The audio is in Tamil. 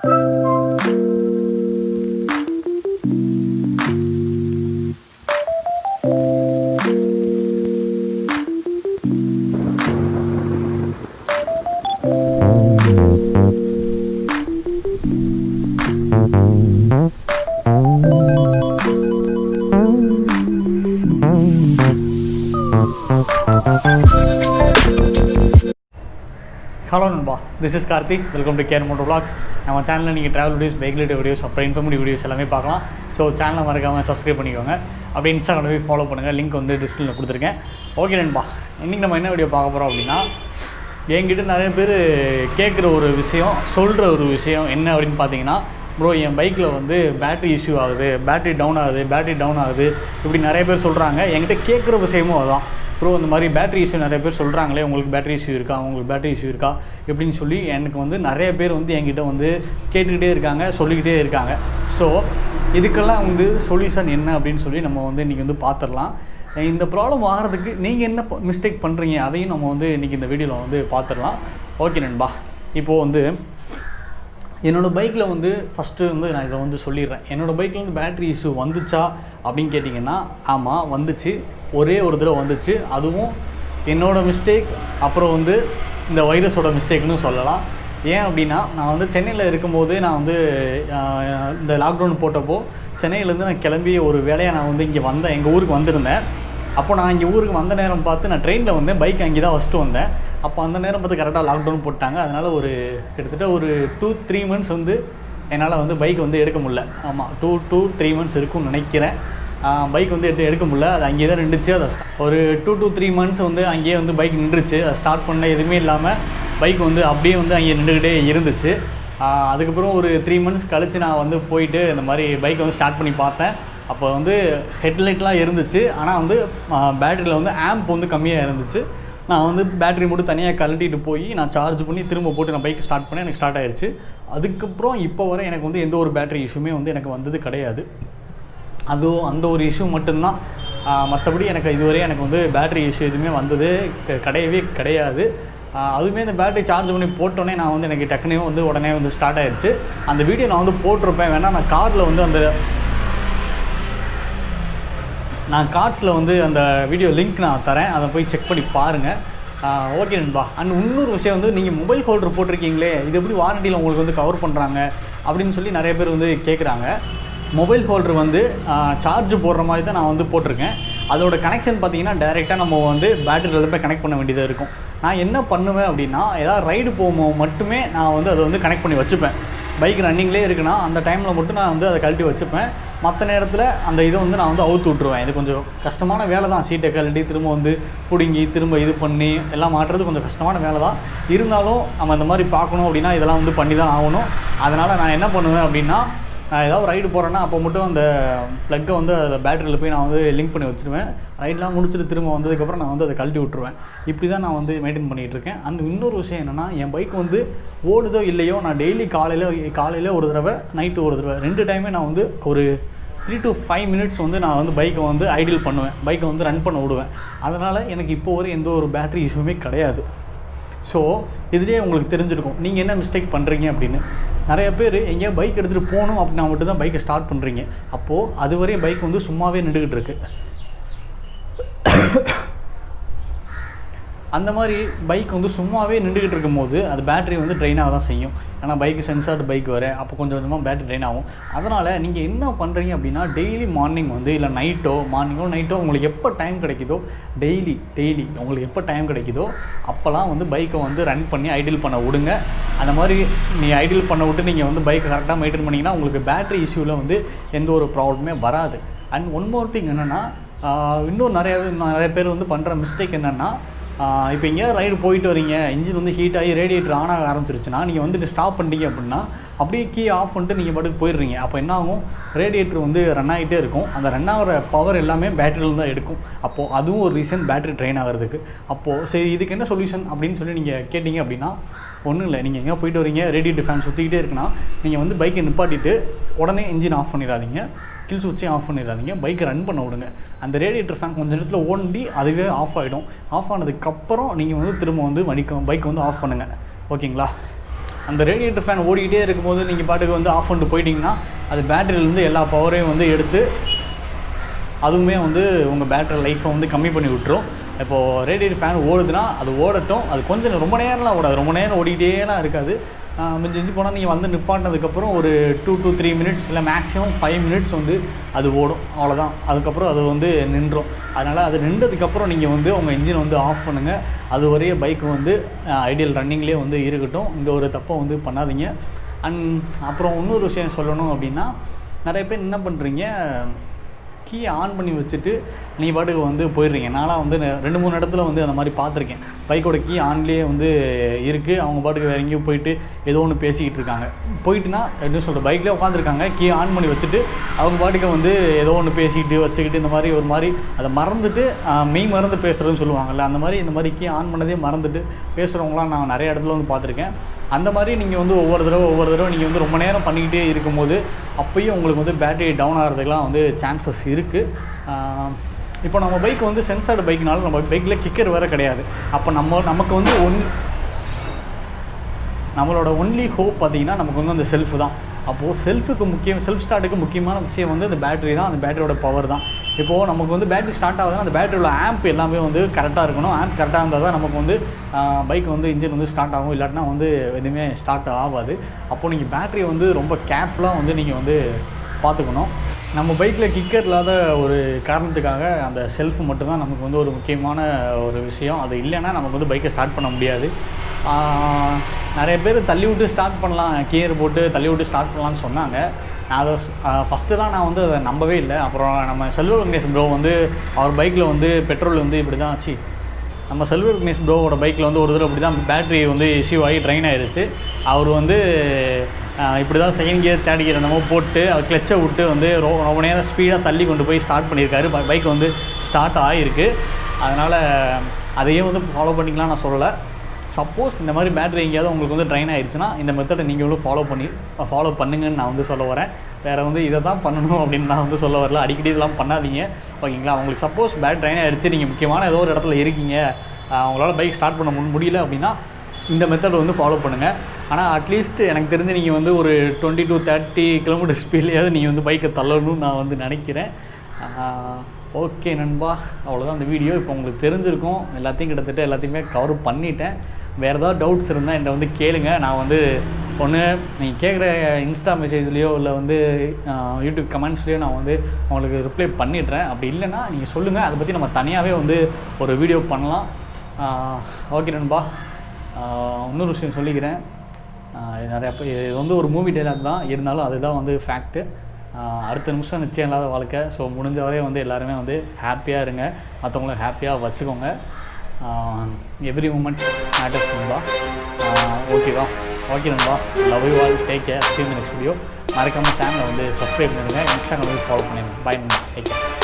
Hello Nanba, this is Karthik. Welcome to krmotovlogs. நம்ம சேனலில் நீங்கள் travel videos, bike related videos, அப்புறம் இன்ஃபர்மேட்டிவ் வீடியோஸ் எல்லாமே பார்க்கலாம். ஸோ சேனலை மறக்காமல் சப்ஸ்கிரைப் பண்ணிக்கோங்க. அப்படியே இன்ஸ்டாகிராம் போய் ஃபாலோ பண்ணுங்கள். லிங்க் வந்து டிஸ்கிரிப்ஷனில் கொடுத்துருக்கேன். ஓகே நண்பா, இன்றைக்கி நம்ம என்ன வீடியோ பார்க்க போகிறோம் அப்படின்னா, என்கிட்ட நிறைய பேர் கேட்குற ஒரு விஷயம், சொல்கிற ஒரு விஷயம் என்ன அப்படின்னு பார்த்தீங்கன்னா, ப்ரோ என் பைக்கில் வந்து பேட்ரி இஷ்யூ ஆகுது, பேட்ரி டவுன் ஆகுது இப்படி நிறைய பேர் சொல்கிறாங்க. என்கிட்ட கேட்குற விஷயமும் அதுதான். ப்ரோ இந்த மாதிரி பேட்ரி இஷ்யூ நிறைய பேர் சொல்கிறாங்களே, உங்களுக்கு பேட்ரி இஷ்யூ இருக்கா எப்படின்னு சொல்லி எனக்கு வந்து நிறைய பேர் வந்து என்கிட்ட வந்து கேட்டுக்கிட்டே இருக்காங்க, சொல்லிக்கிட்டே இருக்காங்க. ஸோ இதுக்கெல்லாம் வந்து சொல்யூஷன் என்ன அப்படின்னு சொல்லி நம்ம வந்து இன்றைக்கி வந்து பார்த்துடலாம். இந்த ப்ராப்ளம் ஆகிறதுக்கு நீங்கள் என்ன மிஸ்டேக் பண்ணுறீங்க அதையும் நம்ம வந்து இன்றைக்கி இந்த வீடியோவில் வந்து பார்த்துடலாம். ஓகே நண்பா, இப்போது வந்து என்னோடய பைக்கில் வந்து ஃபஸ்ட்டு வந்து நான் இதை வந்து சொல்லிடுறேன். என்னோடய பைக்கில் வந்து பேட்ரி இஷ்யூ வந்துச்சா அப்படின்னு கேட்டிங்கன்னா, ஆமாம் வந்துச்சு. ஒரே ஒரு தடவை வந்துச்சு. அதுவும் என்னோடய மிஸ்டேக், அப்புறம் வந்து இந்த வைரஸோட மிஸ்டேக்னு சொல்லலாம். ஏன் அப்படின்னா, நான் வந்து சென்னையில் இருக்கும்போது நான் வந்து இந்த லாக்டவுன் போட்டப்போ சென்னையிலேருந்து நான் கிளம்பி ஒரு வேலையாக நான் வந்து இங்கே வந்தேன், எங்கள் ஊருக்கு வந்திருந்தேன். அப்போ நான் இங்கே ஊருக்கு வந்த நேரம் பார்த்து நான் ட்ரெயினில் வந்தேன், பைக் அங்கே தான் ஃபஸ்ட்டு வந்தேன். அப்போ அந்த நேரம் பார்த்து கரெக்டாக லாக்டவுன் போட்டாங்க. அதனால் ஒரு கிட்டத்தட்ட ஒரு 2-3 மந்த்ஸ் வந்து என்னால் வந்து பைக் வந்து எடுக்க முடியல. ஆமாம், 2-3 மந்த்ஸ் இருக்கும்னு நினைக்கிறேன். பைக் வந்து எடுக்க முடியல. அது அங்கேயே தான் நின்றுச்சு. அதை ஒரு 2-3 மந்த்ஸ் வந்து அங்கேயே வந்து பைக் நின்றுச்சு. அதை ஸ்டார்ட் பண்ண எதுவுமே இல்லாமல் பைக் வந்து அப்படியே வந்து அங்கே நின்றுக்கிட்டே இருந்துச்சு. அதுக்கப்புறம் ஒரு 3 மந்த்ஸ் கழித்து நான் வந்து போயிட்டு இந்த மாதிரி பைக்கை வந்து ஸ்டார்ட் பண்ணி பார்த்தேன். அப்போ வந்து ஹெட்லைட்லாம் இருந்துச்சு. ஆனால் வந்து பேட்டரியில் வந்து ஆம்ப் வந்து கம்மியாக இருந்துச்சு. நான் வந்து பேட்டரி மட்டும் தனியாக கழட்டிட்டு போய் நான் சார்ஜ் பண்ணி திரும்ப போட்டு நான் பைக் ஸ்டார்ட் பண்ணி எனக்கு ஸ்டார்ட் ஆயிடுச்சு. அதுக்கப்புறம் இப்போ வரை எனக்கு வந்து எந்த ஒரு பேட்டரி இஷ்யூமே வந்து எனக்கு வந்தது கிடையாது. அதுவும் அந்த ஒரு இஷ்யூ மட்டும்தான். மற்றபடி எனக்கு இதுவரை எனக்கு வந்து பேட்டரி இஷ்யூ எதுவுமே வந்தது கிடையாது. அதுவுமே இந்த பேட்டரி சார்ஜ் பண்ணி போட்டோன்னே நான் வந்து எனக்கு டக்குனே வந்து உடனே வந்து ஸ்டார்ட் ஆயிடுச்சு. அந்த வீடியோ நான் வந்து போட்டிருப்பேன். வேணால் நான் கார்டில் வந்து கார்ட்ஸில் வந்து அந்த வீடியோ லிங்க் நான் தரேன், அதை போய் செக் பண்ணி பாருங்கள். ஓகே நண்பா. அண்ட் இன்னொரு விஷயம் வந்து, நீங்கள் மொபைல் ஹோல்டர் போட்டிருக்கீங்களே, இது எப்படி வாரண்டியில் உங்களுக்கு வந்து கவர் பண்ணுறாங்க அப்படின்னு சொல்லி நிறைய பேர் வந்து கேட்குறாங்க. மொபைல் ஹோல்டர் வந்து சார்ஜ் போடுற மாதிரி தான் நான் வந்து போட்டிருக்கேன். அதோட கனெக்ஷன் பார்த்தீங்கன்னா டைரெக்டாக நம்ம வந்து பேட்டரியில் போய் கனெக்ட் பண்ண வேண்டியதாக இருக்கும். நான் என்ன பண்ணுவேன் அப்படின்னா, ஏதாவது ரைடு போகும்போது மட்டுமே நான் வந்து அதை வந்து கனெக்ட் பண்ணி வச்சுப்பேன். பைக் ரன்னிங்லேயே இருக்குன்னா அந்த டைமில் மட்டும் நான் வந்து அதை கழட்டி வச்சுப்பேன். மற்ற நேரத்தில் அந்த இதை வந்து நான் வந்து அவுத்து விட்ருவேன். இது கொஞ்சம் கஷ்டமான வேலை தான். சீட்டை கழட்டி திரும்ப வந்து பிடுங்கி திரும்ப இது பண்ணி எல்லாம் மாட்டுறது கொஞ்சம் கஷ்டமான வேலை தான். இருந்தாலும் நம்ம இந்த மாதிரி பார்க்கணும் அப்படின்னா இதெல்லாம் வந்து பண்ணி தான் ஆகணும். அதனால் நான் என்ன பண்ணுவேன் அப்படின்னா, நான் ஏதாவது ரைடு போகிறேன்னா அப்போ மட்டும் அந்த ப்ளக்கை வந்து அதில் பேட்டரியில் போய் நான் வந்து லிங்க் பண்ணி வச்சுருவேன். ரைடெலாம் முடிச்சுட்டு திரும்ப வந்ததுக்கப்புறம் நான் வந்து அதை கழட்டி விட்ருவேன். இப்படி தான் நான் வந்து மெயின்டைன் பண்ணிகிட்ருக்கேன். அண்ட் இன்னொரு விஷயம் என்னென்னா, என் பைக் வந்து ஓடுதோ இல்லையோ, நான் டெய்லி காலையில் ஒரு தடவை, நைட்டு ஒரு தடவை, 2 டைமே நான் வந்து ஒரு 3 to 5 minutes வந்து நான் வந்து பைக்கை வந்து ஐடில் பண்ணுவேன், பைக்கை வந்து ரன் பண்ண விடுவேன். அதனால் எனக்கு இப்போ வரை எந்த ஒரு பேட்டரி இஷ்யூமே கிடையாது. ஸோ இதுலேயே உங்களுக்கு தெரிஞ்சிருக்கும் நீங்கள் என்ன மிஸ்டேக் பண்ணுறீங்க அப்படின்னு. நிறைய பேர் எங்கேயா பைக் எடுத்துகிட்டு போகணும் அப்படின்னா மட்டும் தான் பைக்கை ஸ்டார்ட் பண்ணுறீங்க. அப்போது அதுவரையும் பைக் வந்து சும்மாவே நின்றுக்கிட்டு இருக்கு. அந்த மாதிரி பைக் வந்து சும்மாவே நின்றுக்கிட்டு இருக்கும்போது அது பேட்டரி வந்து ட்ரெயின் ஆக தான் செய்யும். ஏன்னா பைக்கு சென்சார்டு பைக் வர அப்போ கொஞ்சம் கொஞ்சமாக பேட்டரி ட்ரெயின் ஆகும். அதனால் நீங்கள் என்ன பண்ணுறீங்க அப்படின்னா, டெய்லி மார்னிங் வந்து இல்லை மார்னிங்கோ நைட்டோ உங்களுக்கு எப்போ டைம் கிடைக்குதோ, டெய்லி உங்களுக்கு எப்போ டைம் கிடைக்குதோ அப்போல்லாம் வந்து பைக்கை வந்து ரன் பண்ணி ஐடில் பண்ண விடுங்க. அந்த மாதிரி நீங்கள் ஐடில் பண்ண விட்டு நீங்கள் வந்து பைக்கை கரெக்டாக மெயின்டைன் பண்ணிங்கன்னா உங்களுக்கு பேட்டரி இஷ்யூவில் வந்து எந்த ஒரு ப்ராப்ளமே வராது. அண்ட் ஒன் மோர் திங் என்னென்னா, இன்னும் நிறைய பேர் வந்து பண்ணுற மிஸ்டேக் என்னென்னா, இப்போ எங்கேயாவது ரைடு போயிட்டு வரீங்க, இன்ஜின் வந்து ஹீட் ஆகி ரேடியேட்டர் ஆன் ஆக ஆரம்பிச்சிருச்சுன்னா நீங்கள் வந்து ஸ்டாப் பண்ணிட்டீங்க அப்படின்னா அப்படியே கீ ஆஃப் பண்ணிட்டு நீங்கள் பாட்டுக்கு போயிடுறீங்க. அப்போ என்ன ஆகும், ரேடியேட்டர் வந்து ரன் ஆகிட்டே இருக்கும். அந்த ரன் ஆகிற பவர் எல்லாமே பேட்டரியில் தான் எடுக்கும். அப்போது அதுவும் ஒரு ரீசன் பேட்டரி ட்ரெயின் ஆகிறதுக்கு. அப்போது சரி இதுக்கு என்ன சொல்யூஷன் அப்படின்னு சொல்லி நீங்கள் கேட்டிங்க அப்படின்னா, ஒன்றும் இல்லை. நீங்கள் எங்கேயா போயிட்டு வரீங்க, ரேடியேட்டர் ஃபேன் சுற்றிக்கிட்டே இருக்குன்னா நீங்கள் வந்து பைக்கை நிப்பாட்டிட்டு உடனே இன்ஜின் ஆஃப் பண்ணிடாதீங்க, கில் சுவிட்சே ஆஃப் பண்ணிடாதீங்க, பைக்கை ரன் பண்ண விடுங்க. அந்த ரேடியேட்டர் ஃபேன் கொஞ்சம் நேரத்தில் ஓடி அதுவே ஆஃப் ஆகிடும். ஆஃப் ஆனதுக்கப்புறம் நீங்கள் வந்து திரும்ப வந்து பைக்கை வந்து ஆஃப் பண்ணுங்கள். ஓகேங்களா? அந்த ரேடியேட்டர் ஃபேன் ஓடிக்கிட்டே இருக்கும்போது நீங்கள் பாட்டுக்கு வந்து ஆஃப் பண்ணிட்டு போயிட்டிங்கன்னா அது பேட்டரியிலேருந்து எல்லா பவரையும் வந்து எடுத்து அதுவுமே வந்து உங்கள் பேட்டரி லைஃப்பை வந்து கம்மி பண்ணி விட்டுரும். இப்போது ரேடியேட்டர் ஃபேன் ஓடுதுன்னா அது ஓடட்டும், அது கொஞ்சம் ரொம்ப நேரம்லாம் ஓடாது, ரொம்ப நேரம் ஓடிக்கிட்டேலாம் இருக்காது. மிஞ்சி போனால் நீங்கள் வந்து நிப்பாட்டினதுக்கப்புறம் ஒரு 2 to 3 minutes இல்லை மேக்ஸிமம் 5 minutes வந்து அது ஓடும், அவ்வளோதான். அதுக்கப்புறம் அது வந்து நின்றும். அதனால் அது நின்றதுக்கப்புறம் நீங்கள் வந்து உங்கள் இன்ஜின் வந்து ஆஃப் பண்ணுங்கள். அது வரைய பைக் வந்து ஐடியல் ரன்னிங்லேயே வந்து இருக்கட்டும். இந்த ஒரு தப்பை வந்து பண்ணாதீங்க. அப்புறம் இன்னொரு விஷயம் சொல்லணும் அப்படின்னா, நிறைய பேர் என்ன பண்ணுறீங்க, கீயை ஆன் பண்ணி வச்சுட்டு நீங்கள் பாட்டுக்கு வந்து போயிடுறீங்க. நான்லாம் வந்து 2-3 இடத்துல வந்து அந்த மாதிரி பார்த்துருக்கேன். பைக்கோட கீ ஆன்லேயே வந்து இருக்குது, அவங்க பாட்டுக்கு வேறு எங்கேயும் போயிட்டு ஏதோ ஒன்று பேசிக்கிட்டு இருக்காங்க. போயிட்டுனா எப்படி சொல்கிற, பைக்லேயே உட்காந்துருக்காங்க, கீ ஆன் பண்ணி வச்சுட்டு அவங்க பாட்டுக்கு வந்து ஏதோ ஒன்று பேசிக்கிட்டு வச்சுக்கிட்டு இந்த மாதிரி ஒரு மாதிரி அதை மறந்துட்டு மெய் மறந்து பேசுகிறதுன்னு சொல்லுவாங்கள்ல, அந்த மாதிரி இந்த மாதிரி கீ ஆன் பண்ணதே மறந்துட்டு பேசுகிறவங்களாம் நான் நிறைய இடத்துல வந்து பார்த்துருக்கேன். அந்த மாதிரி நீங்கள் வந்து ஒவ்வொரு தடவை நீங்கள் வந்து ரொம்ப நேரம் பண்ணிக்கிட்டே இருக்கும்போது அப்போயும் உங்களுக்கு வந்து பேட்டரி டவுன் ஆகிறதுக்கெலாம் வந்து சான்சஸ் இருக்குது. இப்போ நம்ம பைக் வந்து சென்சார்டு பைக்னால நம்ம பைக்கில் கிக்கர் வேறு கிடையாது. அப்போ நமக்கு வந்து நம்மளோட ஒன்லி ஹோப் பார்த்திங்கன்னா நமக்கு வந்து அந்த செல்ஃபு தான். அப்போது செல்ஃப் ஸ்டார்ட்டுக்கு முக்கியமான விஷயம் வந்து அந்த பேட்டரி தான், அந்த பேட்டரியோட பவர் தான். இப்போது நமக்கு வந்து பேட்டரி ஸ்டார்ட் ஆகுதுன்னா அந்த பேட்டரியோட ஆம்ப் எல்லாமே வந்து கரெக்டாக இருக்கணும். ஆம்ப் கரெக்டாக இருந்தால் தான் நமக்கு வந்து பைக் வந்து இன்ஜின் வந்து ஸ்டார்ட் ஆகும், இல்லாட்டினா வந்து எதுவுமே ஸ்டார்ட் ஆகாது. அப்போது நீங்கள் பேட்டரியை வந்து ரொம்ப கேர்ஃபுல்லாக வந்து நீங்கள் வந்து பார்த்துக்கணும். நம்ம பைக்கில் கிக்கர் இல்லாத ஒரு காரணத்துக்காக அந்த செல்ஃபு மட்டும்தான் நமக்கு வந்து ஒரு முக்கியமான ஒரு விஷயம். அது இல்லைன்னா நமக்கு வந்து பைக்கை ஸ்டார்ட் பண்ண முடியாது. நிறைய பேர் தள்ளி விட்டு ஸ்டார்ட் பண்ணலாம், கியர் போட்டு தள்ளி விட்டு ஸ்டார்ட் பண்ணலான்னு சொன்னாங்க. நான் அதை ஃபஸ்ட்டுலாம் நான் வந்து அதை நம்பவே இல்லை. அப்புறம் நம்ம செல்வர் விக்னேஷ் ப்ரோ வந்து அவர் பைக்கில் வந்து பெட்ரோல் வந்து இப்படி தான் ஆச்சு. நம்ம செல்வர் விக்னேஷ் ப்ரோவோட பைக்கில் வந்து ஒரு தடவை இப்படி தான் பேட்டரி வந்து இஷ்யூ ஆகி ட்ரைன் ஆகிடுச்சு. அவர் வந்து இப்படி தான் செகண்ட் கியர் தேர்ட் கியர் என்னமோ போட்டு அவர் கிளச்சை விட்டு வந்து ரொம்ப நேரம் ஸ்பீடாக தள்ளி கொண்டு போய் ஸ்டார்ட் பண்ணியிருக்காரு. பைக் வந்து ஸ்டார்ட் ஆகிருக்கு. அதனால் அதையே வந்து ஃபாலோ பண்ணிக்கலாம் நான் சொல்லலை. சப்போஸ் இந்த மாதிரி பேட்டரி எங்கேயாவது உங்களுக்கு வந்து ட்ரைன் ஆகிடுச்சுன்னா இந்த மெத்தடை நீங்களும் ஃபாலோ பண்ணுங்கன்னு நான் வந்து சொல்ல வரேன். வேறு வந்து இதை தான் பண்ணணும் அப்படின்னு நான் வந்து சொல்ல வரல. அடிக்கடி இதெல்லாம் பண்ணாதீங்க, ஓகேங்களா? உங்களுக்கு சப்போஸ் பேட்டரி ட்ரைன் ஆகிடுச்சு, நீங்கள் முக்கியமான ஏதோ ஒரு இடத்துல இருக்கீங்க, உங்களால் பைக் ஸ்டார்ட் பண்ண முடியல அப்படின்னா இந்த மெத்தட் வந்து ஃபாலோ பண்ணுங்கள். ஆனால் அட்லீஸ்ட் எனக்கு தெரிஞ்சு நீங்கள் வந்து ஒரு 20 to 30 km ஸ்பீட்லேயாவது நீங்கள் வந்து பைக்கை தள்ளணும்னு நான் வந்து நினைக்கிறேன். ஓகே நண்பா, அவ்வளோதான் அந்த வீடியோ. இப்போ உங்களுக்கு தெரிஞ்சிருக்கும், கிட்டத்தட்ட எல்லாத்தையுமே கவர் பண்ணிட்டேன். வேறு ஏதாவது டவுட்ஸ் இருந்தால் என்கிட்ட வந்து கேளுங்க. நான் வந்து ஒன்று நீங்கள் கேட்குற இன்ஸ்டா மெசேஜ்லேயோ இல்லை வந்து யூடியூப் கமெண்ட்ஸ்லேயோ நான் வந்து உங்களுக்கு ரிப்ளை பண்ணிடுறேன். அப்படி இல்லைன்னா நீங்கள் சொல்லுங்கள், அதை பற்றி நம்ம தனியாகவே வந்து ஒரு வீடியோ பண்ணலாம். ஓகே நண்பா, இன்னொரு விஷயம் சொல்லிக்கிறேன். இது வந்து ஒரு மூவி டைலாக் தான், இருந்தாலும் அதுதான் வந்து ஃபேக்ட்டு. அடுத்த நிமிஷம் நிச்சயம் இல்லாத வாழ்க்கை. ஸோ முடிஞ்ச வரையும் வந்து எல்லாருமே வந்து ஹாப்பியாக இருங்க, மற்றவங்கள ஹாப்பியாக வச்சுக்கோங்க. எவ்ரி மூமெண்ட் மேட்டர்ஸ் நண்பா. ஓகேவா? ஓகே நண்பா, love you all, take care, see you in the next video. மறக்காமல் சேனலை வந்து சப்ஸ்கிரைப் பண்ணுங்கள், இன்ஸ்டாகிராம் வந்து ஃபாலோ பண்ணிடுங்க. பை நண்பா, டேக் கேர்.